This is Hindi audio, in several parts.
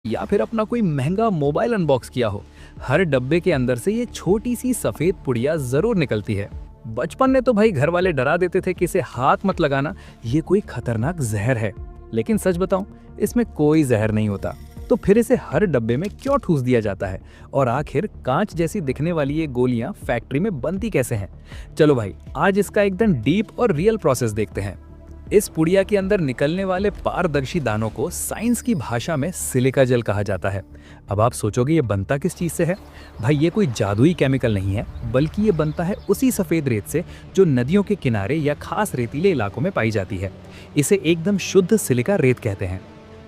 या फिर अपना कोई महंगा मोबाइल अनबॉक्स किया हो, हर डब्बे के अंदर से ये छोटी सी सफेद पुड़िया जरूर निकलती है। बचपन में तो भाई घर वाले डरा देते थे कि इसे हाथ मत लगाना, ये कोई खतरनाक जहर है। लेकिन सच बताऊं, इसमें कोई जहर नहीं होता। तो फिर इसे हर डब्बे में क्यों ठूस दिया जाता है, और आखिर कांच जैसी दिखने वाली ये गोलियां फैक्ट्री में बनती कैसे हैं? चलो भाई, आज इसका एकदम डीप और रियल प्रोसेस देखते हैं। इस पुड़िया के अंदर निकलने वाले पारदर्शी दानों को साइंस की भाषा में सिलिका जेल कहा जाता है। अब आप सोचोगे ये बनता किस चीज से है? भाई ये कोई जादुई केमिकल नहीं है, बल्कि ये बनता है उसी सफेद रेत से जो नदियों के किनारे या खास रेतीले इलाकों में पाई जाती है। इसे एकदम शुद्ध सिलिका रेत कहते हैं।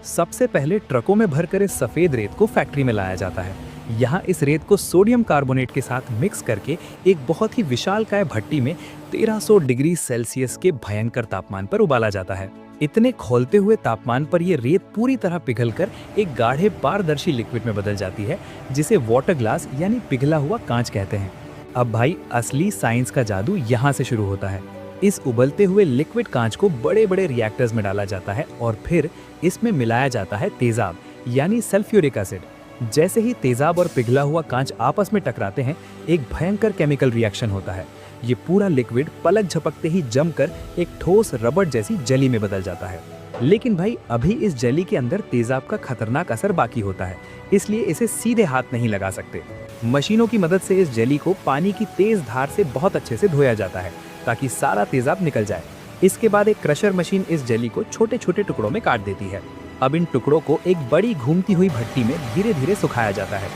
सबसे पहले ट्रकों में भरकर इस सफेद रेत को फैक्ट्री में लाया जाता है। यहाँ इस रेत को सोडियम कार्बोनेट के साथ मिक्स करके एक बहुत ही विशालकाय भट्टी में 1300 डिग्री सेल्सियस के भयंकर तापमान पर उबाला जाता है। इतने खौलते हुए तापमान पर यह रेत पूरी तरह पिघलकर एक गाढ़े पारदर्शी लिक्विड में बदल जाती है, जिसे वाटर ग्लास यानी पिघला हुआ कांच कहते हैं। अब भाई असली साइंस का जादू यहाँ से शुरू होता है। इस उबलते हुए लिक्विड कांच को बड़े बड़े रिएक्टर्स में डाला जाता है और फिर इसमें मिलाया जाता है तेजाब यानी सल्फ्यूरिक एसिड। जैसे ही तेजाब और पिघला हुआ कांच आपस में टकराते हैं, एक भयंकर केमिकल रिएक्शन होता है। ये पूरा लिक्विड पलक झपकते ही जमकर एक ठोस रबड़ जैसी जेली में बदल जाता है। लेकिन भाई अभी इस जेली के अंदर तेजाब का खतरनाक असर बाकी होता है, इसलिए इसे सीधे हाथ नहीं लगा सकते। मशीनों की मदद से इस जेली को पानी की तेज धार से बहुत अच्छे से धोया जाता है ताकि सारा तेजाब निकल जाए। इसके बाद एक क्रशर मशीन इस जेली को छोटे छोटे टुकड़ों में काट देती है। अब इन टुकड़ों को एक बड़ी घूमती हुई भट्टी में धीरे धीरे सुखाया जाता है।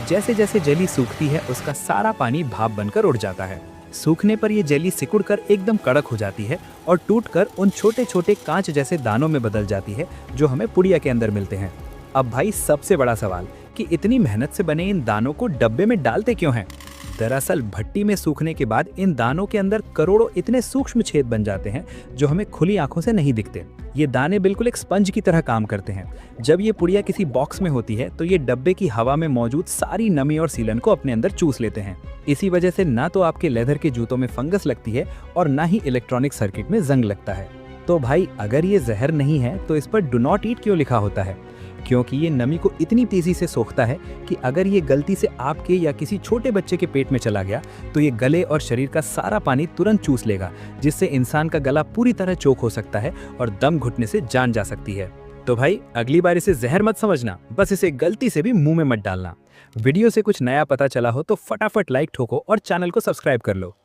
जैसे जैसे जेली सूखती है, उसका सारा पानी भाप बनकर उड़ जाता है। सूखने पर यह जेली सिकुड़कर एकदम कड़क हो जाती है और टूटकर उन छोटे छोटे कांच जैसे दानों में बदल जाती है, जो हमें पुड़िया के अंदर मिलते हैं। अब भाई सबसे बड़ा सवाल कि इतनी मेहनत से बने इन दानों को डब्बे में डालते क्यों हैं? दरअसल भट्टी में सूखने के बाद इन दानों के अंदर करोड़ों इतने सूक्ष्म छेद बन जाते हैं जो हमें खुली आंखों से नहीं दिखते। ये दाने बिल्कुल एक स्पंज की तरह काम करते हैं। जब ये पुड़िया किसी बॉक्स में होती है तो ये डब्बे की हवा में मौजूद सारी नमी और सीलन को अपने अंदर चूस लेते हैं। इसी वजह से ना तो आपके लेदर के जूतों में फंगस लगती है और ना ही इलेक्ट्रॉनिक सर्किट में जंग लगता है। तो भाई अगर ये जहर नहीं है तो इस पर डू नॉट ईट क्यों लिखा होता है? क्योंकि ये नमी को इतनी तेजी से सोखता है कि अगर ये गलती से आपके या किसी छोटे बच्चे के पेट में चला गया तो ये गले और शरीर का सारा पानी तुरंत चूस लेगा, जिससे इंसान का गला पूरी तरह चोक हो सकता है और दम घुटने से जान जा सकती है। तो भाई अगली बार इसे जहर मत समझना, बस इसे गलती से भी मुंह में मत डालना। वीडियो से कुछ नया पता चला हो तो फटाफट लाइक ठोको और चैनल को सब्सक्राइब कर लो।